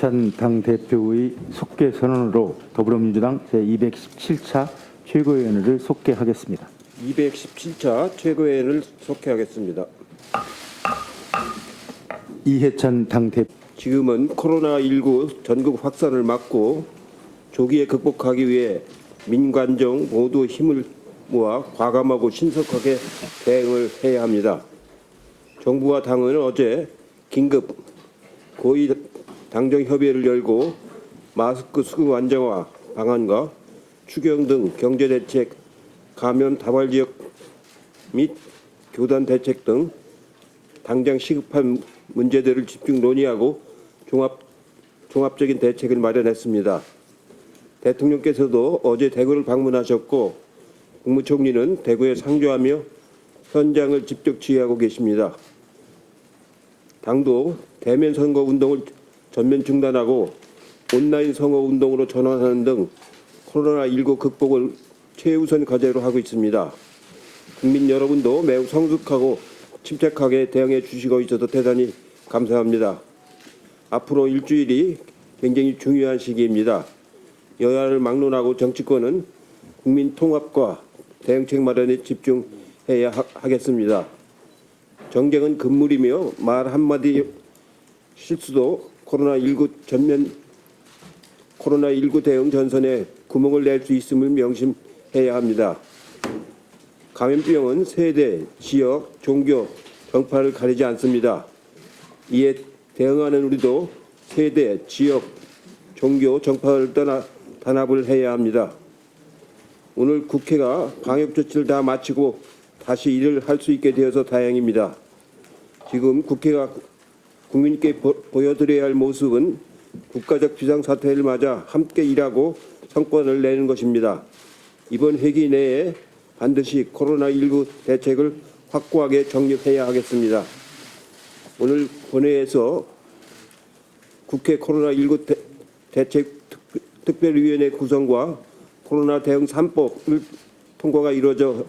이해찬 당대표의 속개 선언으로 더불어민주당 제217차 최고위원회를 속개하겠습니다. 217차 최고위원회를 속개하겠습니다. 이해찬 당대표. 지금은 코로나19 전국 확산을 막고 조기에 극복하기 위해 민관정 모두 힘을 모아 과감하고 신속하게 대응을 해야 합니다. 정부와 당은 어제 긴급 고위 당정협의회를 열고 마스크 수급 안정화 방안과 추경 등 경제대책, 감염 다발 지역 및 교단 대책 등 당장 시급한 문제들을 집중 논의하고 종합적인 대책을 마련했습니다. 대통령께서도 어제 대구를 방문하셨고 국무총리는 대구에 상주하며 현장을 직접 지휘하고 계십니다. 당도 대면 선거 운동을 전면 중단하고 온라인 선거 운동으로 전환하는 등 코로나19 극복을 최우선 과제로 하고 있습니다. 국민 여러분도 매우 성숙하고 침착하게 대응해 주시고 있어서 대단히 감사합니다. 앞으로 일주일이 굉장히 중요한 시기입니다. 여야를 막론하고 정치권은 국민 통합과 대응책 마련에 집중해야 하겠습니다. 정쟁은 금물이며 말 한마디 실수도 코로나19 대응 전선에 구멍을 낼 수 있음을 명심해야 합니다. 감염병은 세대, 지역, 종교, 정파를 가리지 않습니다. 이에 대응하는 우리도 세대, 지역, 종교, 정파를 떠나 단합을 해야 합니다. 오늘 국회가 방역 조치를 다 마치고 다시 일을 할 수 있게 되어서 다행입니다. 지금 국회가 국민께 보여드려야 할 모습은 국가적 비상사태를 맞아 함께 일하고 성과를 내는 것입니다. 이번 회기 내에 반드시 코로나19 대책을 확고하게 정립해야 하겠습니다. 오늘 본회의에서 국회 코로나19 대책 특별위원회 구성과 코로나 대응 3법을 통과가 이루어져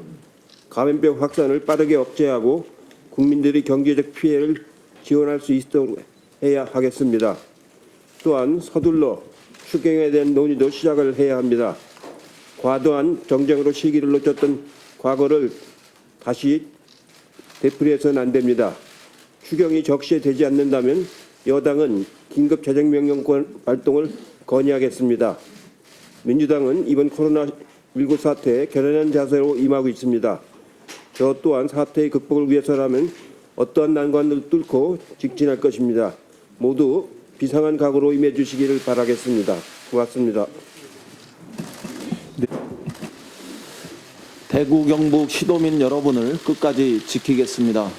감염병 확산을 빠르게 억제하고 국민들의 경제적 피해를 지원할 수 있도록 해야 하겠습니다. 또한 서둘러 추경에 대한 논의도 시작을 해야 합니다. 과도한 정쟁으로 시기를 놓쳤던 과거를 다시 되풀이해서는 안 됩니다. 추경이 적시에 되지 않는다면 여당은 긴급 재정명령권 발동을 건의하겠습니다. 민주당은 이번 코로나19 사태에 결연한 자세로 임하고 있습니다. 저 또한 사태의 극복을 위해서라면 어떠한 난관을 뚫고 직진할 것입니다. 모두 비상한 각오로 임해 주시기를 바라겠습니다. 고맙습니다. 대구 경북 시도민 여러분을 끝까지 지키겠습니다.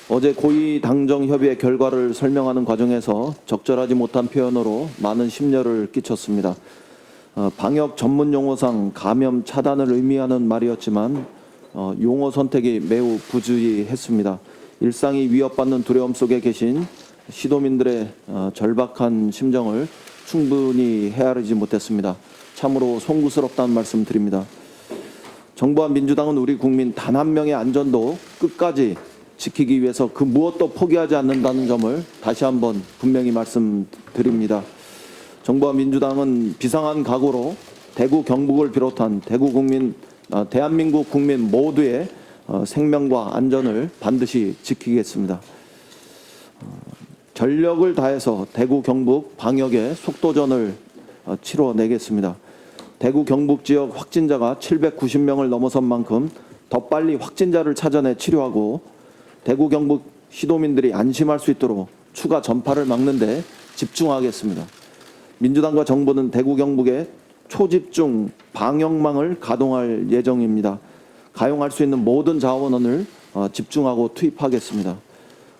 어제 고위 당정협의회 결과를 설명하는 과정에서 적절하지 못한 표현으로 많은 심려를 끼쳤습니다. 방역 전문 용어상 감염 차단을 의미하는 말이었지만 용어 선택이 매우 부주의했습니다. 일상이 위협받는 두려움 속에 계신 시도민들의 절박한 심정을 충분히 헤아리지 못했습니다. 참으로 송구스럽다는 말씀 드립니다. 정부와 민주당은 우리 국민 단 한 명의 안전도 끝까지 지키기 위해서 그 무엇도 포기하지 않는다는 점을 다시 한번 분명히 말씀드립니다. 정부와 민주당은 비상한 각오로 대구 경북을 비롯한 대한민국 국민 모두의 생명과 안전을 반드시 지키겠습니다. 전력을 다해서 대구 경북 방역의 속도전을 치러내겠습니다. 대구 경북 지역 확진자가 790명을 넘어선 만큼 더 빨리 확진자를 찾아내 치료하고 대구 경북 시도민들이 안심할 수 있도록 추가 전파를 막는 데 집중하겠습니다. 민주당과 정부는 대구 경북의 초집중 방역망을 가동할 예정입니다. 가용할 수 있는 모든 자원을 집중하고 투입하겠습니다.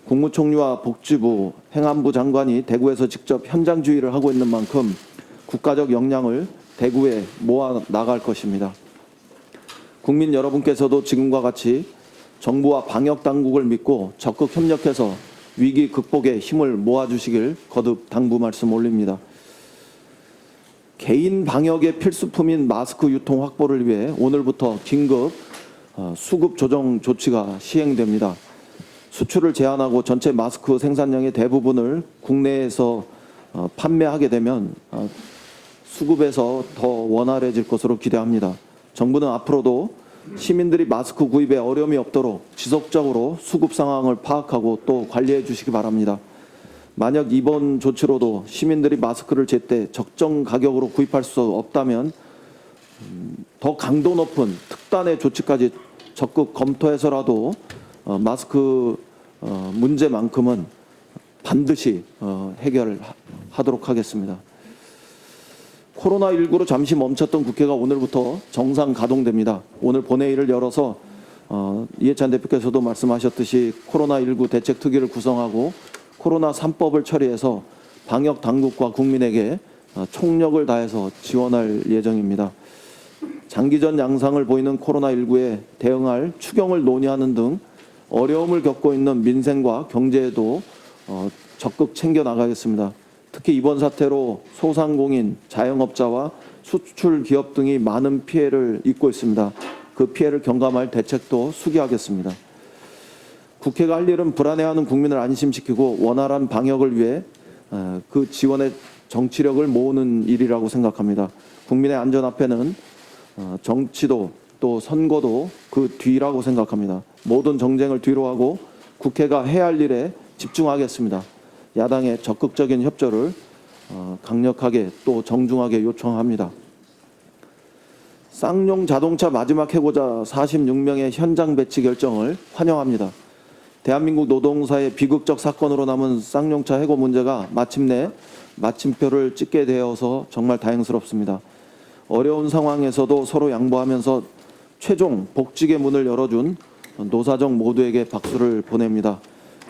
국무총리와 복지부, 행안부 장관이 대구에서 직접 현장 주의를 하고 있는 만큼 국가적 역량을 대구에 모아 나갈 것입니다. 국민 여러분께서도 지금과 같이 정부와 방역 당국을 믿고 적극 협력해서 위기 극복에 힘을 모아주시길 거듭 당부 말씀 올립니다. 개인 방역의 필수품인 마스크 유통 확보를 위해 오늘부터 긴급 수급 조정 조치가 시행됩니다. 수출을 제한하고 전체 마스크 생산량의 대부분을 국내에서 판매하게 되면 수급에서 더 원활해질 것으로 기대합니다. 정부는 앞으로도 시민들이 마스크 구입에 어려움이 없도록 지속적으로 수급 상황을 파악하고 또 관리해 주시기 바랍니다. 만약 이번 조치로도 시민들이 마스크를 제때 적정 가격으로 구입할 수 없다면 더 강도 높은 특단의 조치까지 적극 검토해서라도 마스크 문제만큼은 반드시 해결하도록 하겠습니다. 코로나19로 잠시 멈췄던 국회가 오늘부터 정상 가동됩니다. 오늘 본회의를 열어서 이해찬 대표께서도 말씀하셨듯이 코로나19 대책특위를 구성하고 코로나 3법을 처리해서 방역 당국과 국민에게 총력을 다해서 지원할 예정입니다. 장기전 양상을 보이는 코로나19에 대응할 추경을 논의하는 등 어려움을 겪고 있는 민생과 경제에도 적극 챙겨 나가겠습니다. 특히 이번 사태로 소상공인, 자영업자와 수출 기업 등이 많은 피해를 입고 있습니다. 그 피해를 경감할 대책도 수기하겠습니다. 국회가 할 일은 불안해하는 국민을 안심시키고 원활한 방역을 위해 그 지원의 정치력을 모으는 일이라고 생각합니다. 국민의 안전 앞에는 정치도 또 선거도 그 뒤라고 생각합니다. 모든 정쟁을 뒤로하고 국회가 해야 할 일에 집중하겠습니다. 야당의 적극적인 협조를 강력하게 또 정중하게 요청합니다. 쌍용 자동차 마지막 해고자 46명의 현장 배치 결정을 환영합니다. 대한민국 노동사의 비극적 사건으로 남은 쌍용차 해고 문제가 마침내 마침표를 찍게 되어서 정말 다행스럽습니다. 어려운 상황에서도 서로 양보하면서 최종 복직의 문을 열어준 노사정 모두에게 박수를 보냅니다.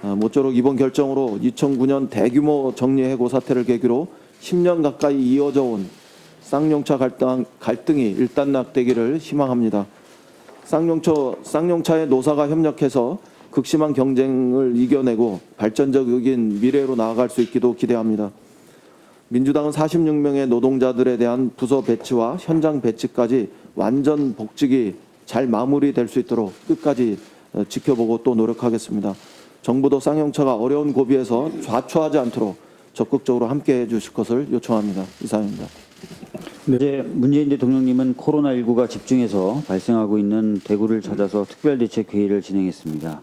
모쪼록 이번 결정으로 2009년 대규모 정리해고 사태를 계기로 10년 가까이 이어져 온 쌍용차 갈등이 일단락되기를 희망합니다. 쌍용차의 노사가 협력해서 극심한 경쟁을 이겨내고 발전적인 미래로 나아갈 수 있기도 기대합니다. 민주당은 46명의 노동자들에 대한 부서 배치와 현장 배치까지 완전 복직이 잘 마무리될 수 있도록 끝까지 지켜보고 또 노력하겠습니다. 정부도 쌍용차가 어려운 고비에서 좌초하지 않도록 적극적으로 함께해 주실 것을 요청합니다. 이상입니다. 이제 문재인 대통령님은 코로나19가 집중해서 발생하고 있는 대구를 찾아서 특별대책회의를 진행했습니다.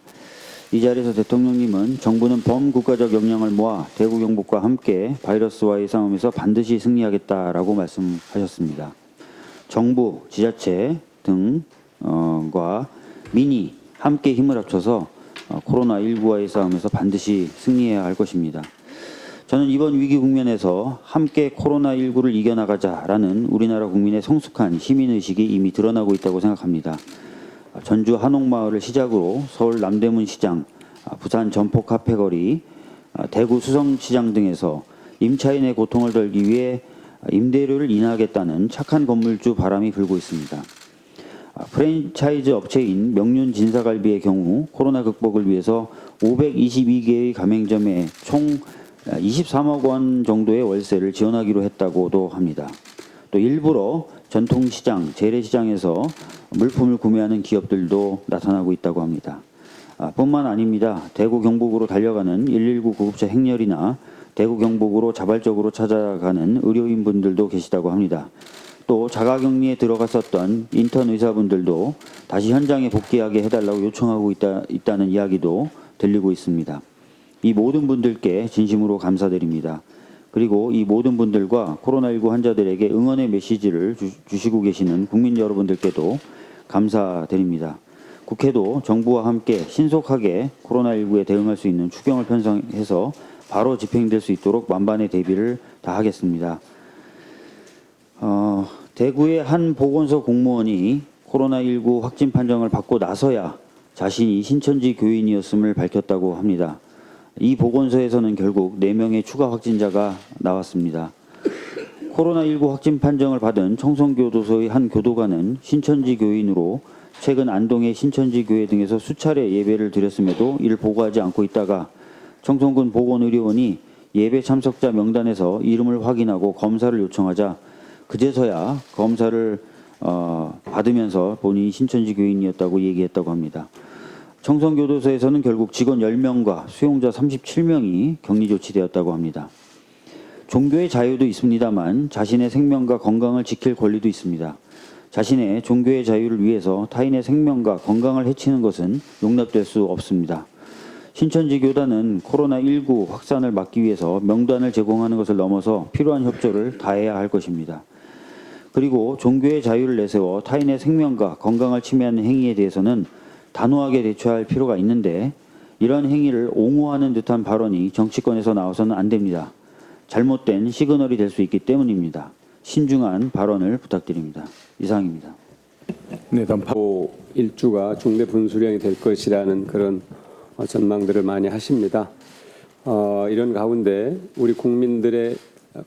이 자리에서 대통령님은 정부는 범국가적 역량을 모아 대구 경북과 함께 바이러스와의 싸움에서 반드시 승리하겠다라고 말씀하셨습니다. 정부, 지자체 등과 민이 함께 힘을 합쳐서 코로나19와의 싸움에서 반드시 승리해야 할 것입니다. 저는 이번 위기 국면에서 함께 코로나19를 이겨나가자라는 우리나라 국민의 성숙한 시민의식이 이미 드러나고 있다고 생각합니다. 전주 한옥마을을 시작으로 서울 남대문 시장, 부산 점포 카페거리, 대구 수성시장 등에서 임차인의 고통을 덜기 위해 임대료를 인하하겠다는 착한 건물주 바람이 불고 있습니다. 프랜차이즈 업체인 명륜진사갈비의 경우 코로나 극복을 위해서 522개의 가맹점에 총 23억 원 정도의 월세를 지원하기로 했다고도 합니다. 또 일부러 전통시장, 재래시장에서 물품을 구매하는 기업들도 나타나고 있다고 합니다. 뿐만 아닙니다. 대구 경북으로 달려가는 119 구급차 행렬이나 대구 경북으로 자발적으로 찾아가는 의료인분들도 계시다고 합니다. 또 자가격리에 들어갔었던 인턴 의사분들도 다시 현장에 복귀하게 해달라고 요청하고 있다는 이야기도 들리고 있습니다. 이 모든 분들께 진심으로 감사드립니다. 그리고 이 모든 분들과 코로나19 환자들에게 응원의 메시지를 주시고 계시는 국민 여러분들께도 감사드립니다. 국회도 정부와 함께 신속하게 코로나19에 대응할 수 있는 추경을 편성해서 바로 집행될 수 있도록 만반의 대비를 다하겠습니다. 대구의 한 보건소 공무원이 코로나19 확진 판정을 받고 나서야 자신이 신천지 교인이었음을 밝혔다고 합니다. 이 보건소에서는 결국 4명의 추가 확진자가 나왔습니다. 코로나19 확진 판정을 받은 청송교도소의 한 교도관은 신천지 교인으로 최근 안동의 신천지 교회 등에서 수차례 예배를 드렸음에도 이를 보고하지 않고 있다가 청송군 보건의료원이 예배 참석자 명단에서 이름을 확인하고 검사를 요청하자 그제서야 검사를 받으면서 본인이 신천지 교인이었다고 얘기했다고 합니다. 청송교도소에서는 결국 직원 10명과 수용자 37명이 격리 조치되었다고 합니다. 종교의 자유도 있습니다만 자신의 생명과 건강을 지킬 권리도 있습니다. 자신의 종교의 자유를 위해서 타인의 생명과 건강을 해치는 것은 용납될 수 없습니다. 신천지 교단은 코로나19 확산을 막기 위해서 명단을 제공하는 것을 넘어서 필요한 협조를 다해야 할 것입니다. 그리고 종교의 자유를 내세워 타인의 생명과 건강을 침해하는 행위에 대해서는 단호하게 대처할 필요가 있는데 이러한 행위를 옹호하는 듯한 발언이 정치권에서 나와서는 안 됩니다. 잘못된 시그널이 될 수 있기 때문입니다. 신중한 발언을 부탁드립니다. 이상입니다. 네, 다음 일주가 중대 분수령이 될 것이라는 그런 전망들을 많이 하십니다. 이런 가운데 우리 국민들의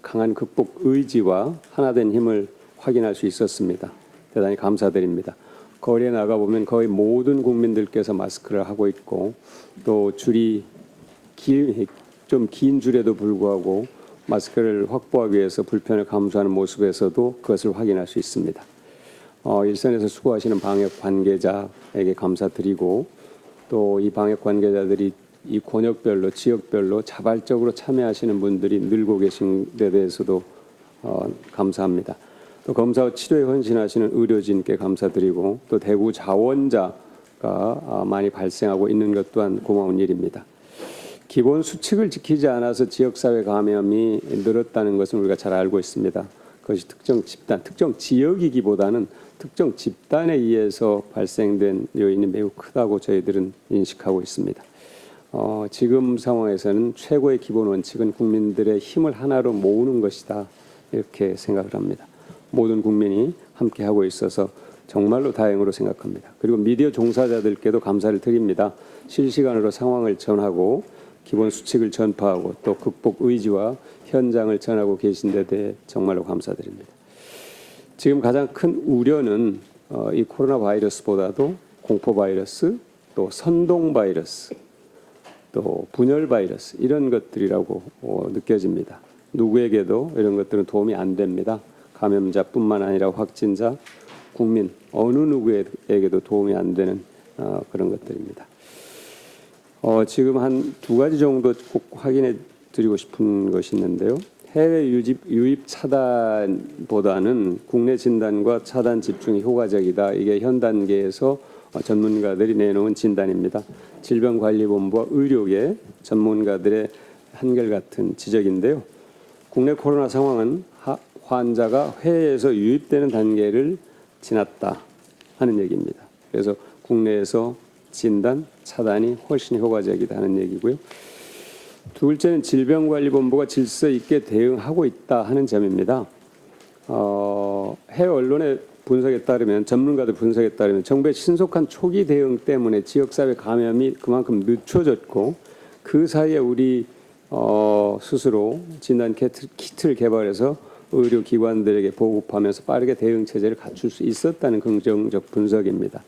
강한 극복 의지와 하나된 힘을 확인할 수 있었습니다. 대단히 감사드립니다. 거리에 나가보면 거의 모든 국민들께서 마스크를 하고 있고 또 줄이 좀 긴 줄에도 불구하고 마스크를 확보하기 위해서 불편을 감수하는 모습에서도 그것을 확인할 수 있습니다. 일선에서 수고하시는 방역 관계자에게 감사드리고 또 이 방역 관계자들이 이 권역별로 지역별로 자발적으로 참여하시는 분들이 늘고 계신 데 대해서도 감사합니다. 또 검사와 치료에 헌신하시는 의료진께 감사드리고 또 대구 자원자가 많이 발생하고 있는 것 또한 고마운 일입니다. 기본 수칙을 지키지 않아서 지역사회 감염이 늘었다는 것은 우리가 잘 알고 있습니다. 그것이 특정 집단, 특정 지역이기보다는 특정 집단에 의해서 발생된 요인이 매우 크다고 저희들은 인식하고 있습니다. 지금 상황에서는 최고의 기본 원칙은 국민들의 힘을 하나로 모으는 것이다. 이렇게 생각을 합니다. 모든 국민이 함께하고 있어서 정말로 다행으로 생각합니다. 그리고 미디어 종사자들께도 감사를 드립니다. 실시간으로 상황을 전하고 기본 수칙을 전파하고 또 극복 의지와 현장을 전하고 계신 데 대해 정말로 감사드립니다. 지금 가장 큰 우려는 이 코로나 바이러스보다도 공포 바이러스, 또 선동 바이러스, 또 분열 바이러스 이런 것들이라고 느껴집니다. 누구에게도 이런 것들은 도움이 안 됩니다. 감염자뿐만 아니라 확진자, 국민 어느 누구에게도 도움이 안 되는 그런 것들입니다. 지금 한 두 가지 정도 꼭 확인해 드리고 싶은 것이 있는데요. 해외 유입 차단보다는 국내 진단과 차단 집중이 효과적이다. 이게 현 단계에서 전문가들이 내놓은 진단입니다. 질병관리본부와 의료계 전문가들의 한결같은 지적인데요. 국내 코로나 상황은 환자가 해외에서 유입되는 단계를 지났다 하는 얘기입니다. 그래서 국내에서 진단, 차단이 훨씬 효과적이다 하는 얘기고요. 둘째는 질병관리본부가 질서 있게 대응하고 있다 하는 점입니다. 해외 언론의 분석에 따르면 전문가들 분석에 따르면 정부의 신속한 초기 대응 때문에 지역사회 감염이 그만큼 늦춰졌고 그 사이에 우리 스스로 진단 키트를 개발해서 의료기관들에게 보급하면서 빠르게 대응 체제를 갖출 수 있었다는 긍정적 분석입니다.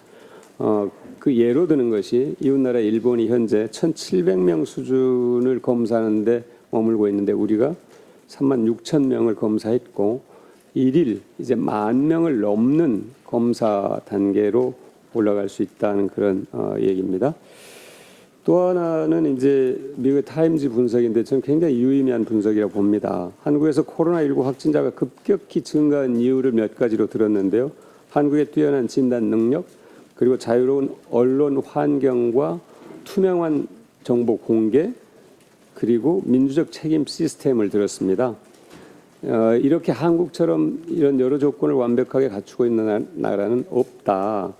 그 예로 드는 것이 이웃나라 일본이 현재 1,700명 수준을 검사하는데 머물고 있는데 우리가 36,000명을 검사했고 일일 이제 10,000명을 넘는 검사 단계로 올라갈 수 있다는 그런 얘기입니다. 또 하나는 이제 미국의 타임즈 분석인데 저는 굉장히 유의미한 분석이라고 봅니다. 한국에서 코로나19 확진자가 급격히 증가한 이유를 몇 가지로 들었는데요. 한국의 뛰어난 진단 능력, 그리고 자유로운 언론 환경과 투명한 정보 공개, 그리고 민주적 책임 시스템을 들었습니다. 이렇게 한국처럼 이런 여러 조건을 완벽하게 갖추고 있는 나라는 없다.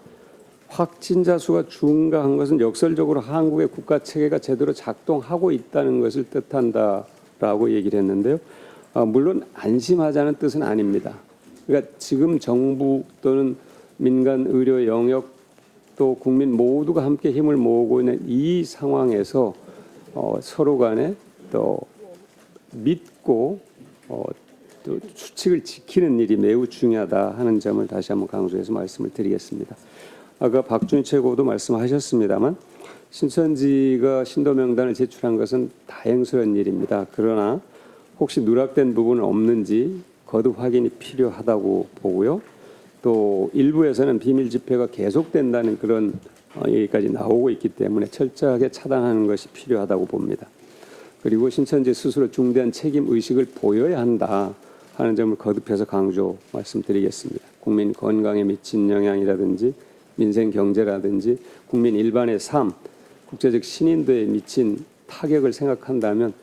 확진자 수가 증가한 것은 역설적으로 한국의 국가 체계가 제대로 작동하고 있다는 것을 뜻한다라고 얘기를 했는데요. 물론 안심하자는 뜻은 아닙니다. 그러니까 지금 정부 또는 민간 의료 영역 또 국민 모두가 함께 힘을 모으고 있는 이 상황에서 서로 간에 또 믿고 또 수칙을 지키는 일이 매우 중요하다 하는 점을 다시 한번 강조해서 말씀을 드리겠습니다. 아까 박준희 최고도 말씀하셨습니다만 신천지가 신도 명단을 제출한 것은 다행스러운 일입니다. 그러나 혹시 누락된 부분은 없는지 거듭 확인이 필요하다고 보고요. 또 일부에서는 비밀 집회가 계속된다는 그런 얘기까지 나오고 있기 때문에 철저하게 차단하는 것이 필요하다고 봅니다. 그리고 신천지 스스로 중대한 책임 의식을 보여야 한다 하는 점을 거듭해서 강조 말씀드리겠습니다. 국민 건강에 미친 영향이라든지 민생 경제라든지 국민 일반의 삶, 국제적 신인도에 미친 타격을 생각한다면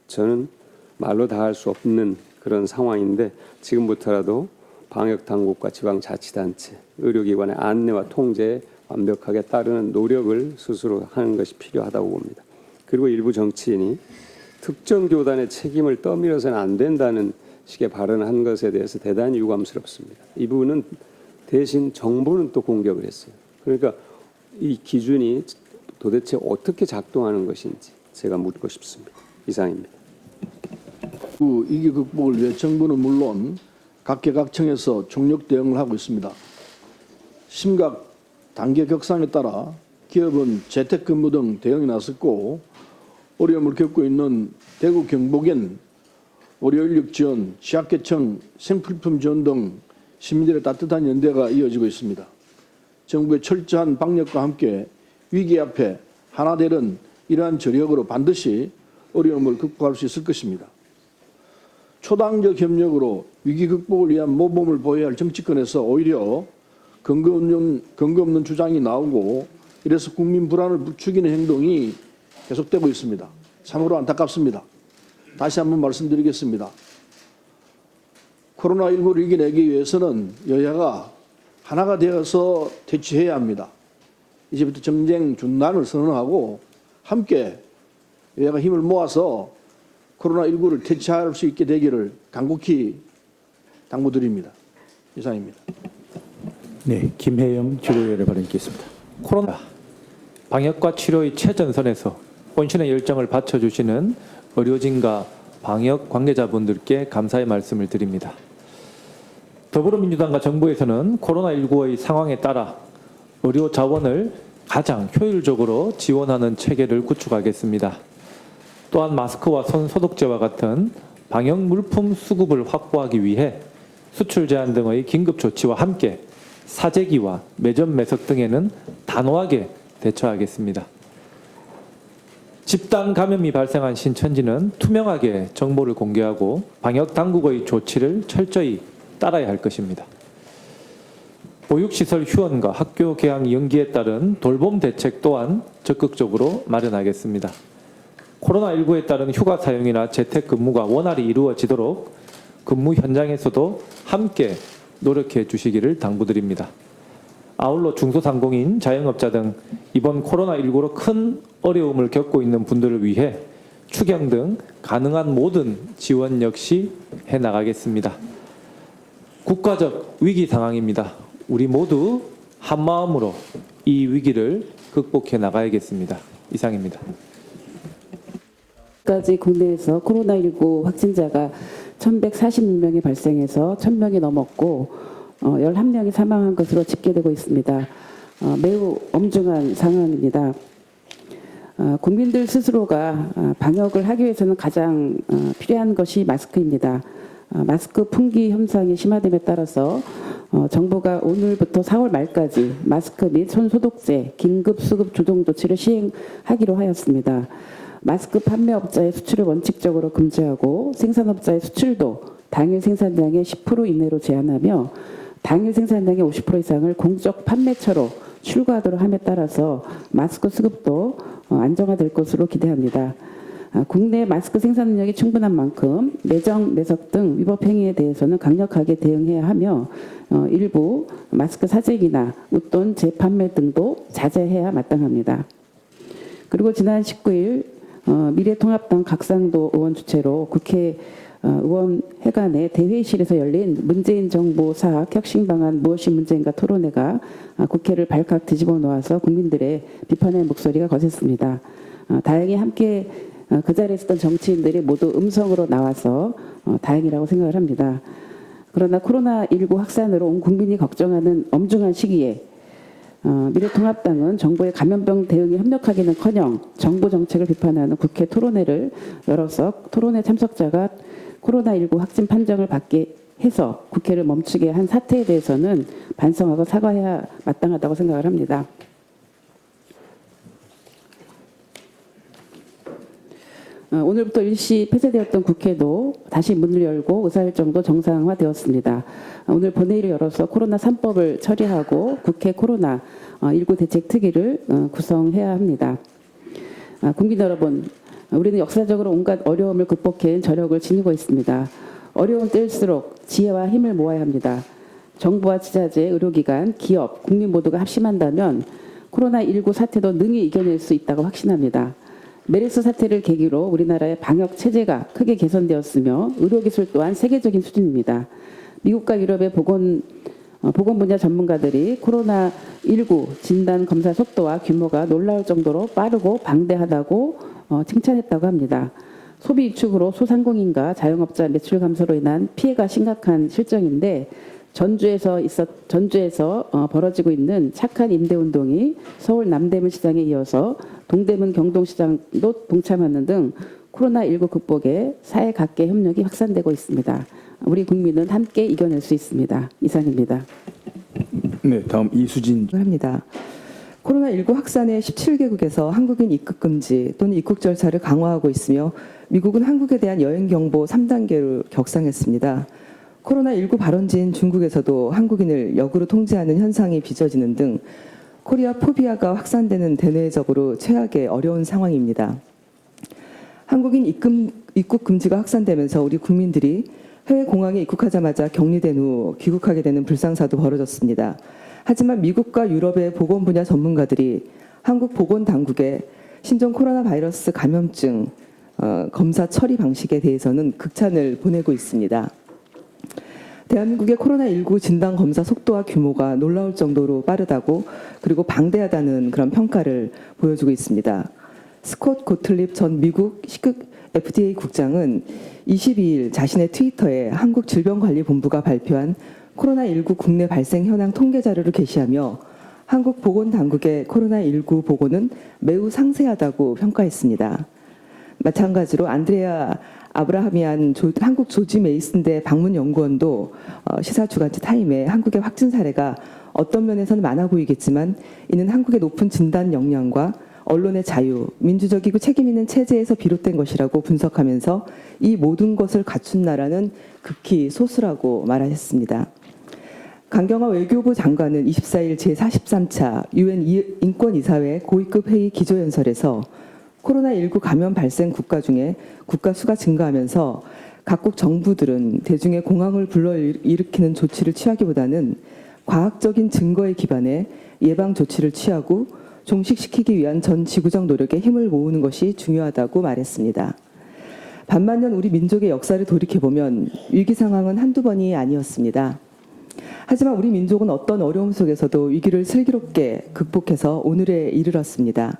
저는 말로 다 할 수 없는 그런 상황인데 지금부터라도 방역당국과 지방자치단체, 의료기관의 안내와 통제에 완벽하게 따르는 노력을 스스로 하는 것이 필요하다고 봅니다. 그리고 일부 정치인이 특정 교단의 책임을 떠밀어서는 안 된다는 식의 발언을 한 것에 대해서 대단히 유감스럽습니다. 이 부분은 대신 정부는 또 공격을 했어요. 그러니까 이 기준이 도대체 어떻게 작동하는 것인지 제가 묻고 싶습니다. 이상입니다. 위기 극복을 위해 정부는 물론 각계각층에서 총력 대응을 하고 있습니다. 심각 단계 격상에 따라 기업은 재택근무 등 대응에 나섰고 어려움을 겪고 있는 대구 경북엔 의료인력 지원, 취약계층, 생필품 지원 등 시민들의 따뜻한 연대가 이어지고 있습니다. 정부의 철저한 방역과 함께 위기 앞에 하나 되는 이러한 저력으로 반드시 어려움을 극복할 수 있을 것입니다. 초당적 협력으로 위기 극복을 위한 모범을 보여야 할 정치권에서 오히려 근거 없는 주장이 나오고 이래서 국민 불안을 부추기는 행동이 계속되고 있습니다. 참으로 안타깝습니다. 다시 한번 말씀드리겠습니다. 코로나19를 이겨내기 위해서는 여야가 하나가 되어서 대치해야 합니다. 이제부터 정쟁 준난을 선언하고 함께 여야가 힘을 모아서 코로나19를 대체할 수 있게 되기를 간곡히 당부드립니다. 이상입니다. 네, 김혜영 최고위원의 발언 있겠습니다. 코로나 방역과 치료의 최전선에서 혼신의 열정을 바쳐주시는 의료진과 방역 관계자분들께 감사의 말씀을 드립니다. 더불어민주당과 정부에서는 코로나19의 상황에 따라 의료 자원을 가장 효율적으로 지원하는 체계를 구축하겠습니다. 또한 마스크와 손 소독제와 같은 방역 물품 수급을 확보하기 위해 수출 제한 등의 긴급 조치와 함께 사재기와 매점 매석 등에는 단호하게 대처하겠습니다. 집단 감염이 발생한 신천지는 투명하게 정보를 공개하고 방역 당국의 조치를 철저히 따라야 할 것입니다. 보육시설 휴원과 학교 개학 연기에 따른 돌봄 대책 또한 적극적으로 마련하겠습니다. 코로나19에 따른 휴가 사용이나 재택근무가 원활히 이루어지도록 근무 현장에서도 함께 노력해 주시기를 당부드립니다. 아울러 중소상공인, 자영업자 등 이번 코로나19로 큰 어려움을 겪고 있는 분들을 위해 추경 등 가능한 모든 지원 역시 해나가겠습니다. 국가적 위기 상황입니다. 우리 모두 한마음으로 이 위기를 극복해 나가야겠습니다. 이상입니다. 까지 국내에서 코로나19 확진자가 1,146명이 발생해서 1,000명이 넘었고 11명이 사망한 것으로 집계되고 있습니다. 매우 엄중한 상황입니다. 국민들 스스로가 방역을 하기 위해서는 가장 필요한 것이 마스크입니다. 마스크 품귀 현상이 심화됨에 따라서 정부가 오늘부터 4월 말까지 마스크 및 손소독제 긴급 수급 조정 조치를 시행하기로 하였습니다. 마스크 판매업자의 수출을 원칙적으로 금지하고 생산업자의 수출도 당일 생산량의 10% 이내로 제한하며 당일 생산량의 50% 이상을 공적 판매처로 출고하도록 함에 따라서 마스크 수급도 안정화될 것으로 기대합니다. 국내 마스크 생산 능력이 충분한 만큼 매정, 매석 등 위법 행위에 대해서는 강력하게 대응해야 하며 일부 마스크 사재기나 웃돈 재판매 등도 자제해야 마땅합니다. 그리고 지난 19일 미래통합당 각상도 의원 주최로 국회 의원회관의 대회의실에서 열린 문재인 정부 사학 혁신 방안 무엇이 문제인가 토론회가 국회를 발칵 뒤집어 놓아서 국민들의 비판의 목소리가 거셌습니다. 다행히 함께 그 자리에 있었던 정치인들이 모두 음성으로 나와서 다행이라고 생각을 합니다. 그러나 코로나19 확산으로 온 국민이 걱정하는 엄중한 시기에 미래통합당은 정부의 감염병 대응에 협력하기는커녕 정부 정책을 비판하는 국회 토론회를 열어서 토론회 참석자가 코로나19 확진 판정을 받게 해서 국회를 멈추게 한 사태에 대해서는 반성하고 사과해야 마땅하다고 생각을 합니다. 오늘부터 일시 폐쇄되었던 국회도 다시 문을 열고 의사일정도 정상화되었습니다. 오늘 본회의를 열어서 코로나 3법을 처리하고 국회 코로나19 대책특위를 구성해야 합니다. 국민 여러분, 우리는 역사적으로 온갖 어려움을 극복해 저력을 지니고 있습니다. 어려운 때일수록 지혜와 힘을 모아야 합니다. 정부와 지자체, 의료기관, 기업, 국민 모두가 합심한다면 코로나19 사태도 능히 이겨낼 수 있다고 확신합니다. 메르스 사태를 계기로 우리나라의 방역 체제가 크게 개선되었으며 의료기술 또한 세계적인 수준입니다. 미국과 유럽의 보건 분야 전문가들이 코로나19 진단 검사 속도와 규모가 놀라울 정도로 빠르고 방대하다고 칭찬했다고 합니다. 소비 위축으로 소상공인과 자영업자 매출 감소로 인한 피해가 심각한 실정인데 전주에서 벌어지고 있는 착한 임대운동이 서울 남대문 시장에 이어서 동대문 경동시장도 동참하는 등 코로나19 극복에 사회 각계 협력이 확산되고 있습니다. 우리 국민은 함께 이겨낼 수 있습니다. 이상입니다. 네, 다음 이수진. 합니다. 코로나19 확산의 17개국에서 한국인 입국 금지 또는 입국 절차를 강화하고 있으며 미국은 한국에 대한 여행 경보 3단계로 격상했습니다. 코로나19 발원지인 중국에서도 한국인을 역으로 통제하는 현상이 빚어지는 등 코리아 포비아가 확산되는 대내적으로 최악의 어려운 상황입니다. 한국인 입국 금지가 확산되면서 우리 국민들이 해외 공항에 입국하자마자 격리된 후 귀국하게 되는 불상사도 벌어졌습니다. 하지만 미국과 유럽의 보건 분야 전문가들이 한국 보건당국의 신종 코로나 바이러스 감염증 검사 처리 방식에 대해서는 극찬을 보내고 있습니다. 대한민국의 코로나19 진단 검사 속도와 규모가 놀라울 정도로 빠르다고 그리고 방대하다는 그런 평가를 보여주고 있습니다. 스콧 고틀립 전 미국 FDA 국장은 22일 자신의 트위터에 한국질병관리본부가 발표한 코로나19 국내 발생 현황 통계 자료를 게시하며 한국 보건당국의 코로나19 보고는 매우 상세하다고 평가했습니다. 마찬가지로 안드레아 아브라하미안 한국 조지 메이슨대 방문연구원도 시사 주간지 타임에 한국의 확진 사례가 어떤 면에서는 많아 보이겠지만 이는 한국의 높은 진단 역량과 언론의 자유, 민주적이고 책임 있는 체제에서 비롯된 것이라고 분석하면서 이 모든 것을 갖춘 나라는 극히 소수라고 말하셨습니다. 강경화 외교부 장관은 24일 제43차 UN 인권이사회 고위급 회의 기조연설에서 코로나19 감염 발생 국가 중에 국가 수가 증가하면서 각국 정부들은 대중의 공황을 불러일으키는 조치를 취하기보다는 과학적인 증거에 기반해 예방 조치를 취하고 종식시키기 위한 전 지구적 노력에 힘을 모으는 것이 중요하다고 말했습니다. 반만년 우리 민족의 역사를 돌이켜보면 위기 상황은 한두 번이 아니었습니다. 하지만 우리 민족은 어떤 어려움 속에서도 위기를 슬기롭게 극복해서 오늘에 이르렀습니다.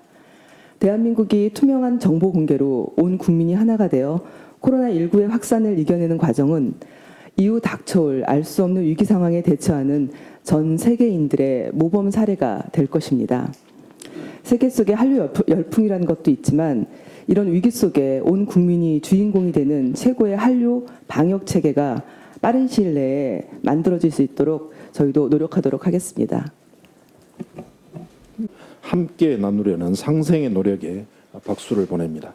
대한민국이 투명한 정보 공개로 온 국민이 하나가 되어 코로나19의 확산을 이겨내는 과정은 이후 닥쳐올 알 수 없는 위기 상황에 대처하는 전 세계인들의 모범 사례가 될 것입니다. 세계 속의 한류 열풍이라는 것도 있지만 이런 위기 속에 온 국민이 주인공이 되는 최고의 한류 방역 체계가 빠른 시일 내에 만들어질 수 있도록 저희도 노력하도록 하겠습니다. 함께 나누려는 상생의 노력에 박수를 보냅니다.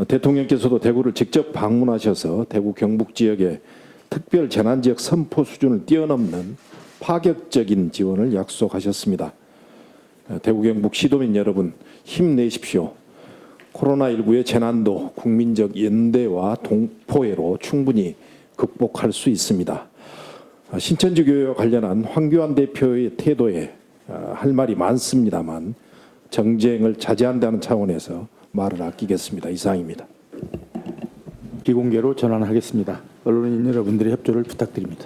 대통령께서도 대구를 직접 방문하셔서 대구 경북 지역의 특별 재난지역 선포 수준을 뛰어넘는 파격적인 지원을 약속하셨습니다. 대구 경북 시도민 여러분 힘내십시오. 코로나19의 재난도 국민적 연대와 동포애로 충분히 극복할 수 있습니다. 신천지 교회와 관련한 황교안 대표의 태도에 할 말이 많습니다만 정쟁을 자제한다는 차원에서 말을 아끼겠습니다. 이상입니다. 비공개로 전환하겠습니다. 언론인 여러분들의 협조를 부탁드립니다.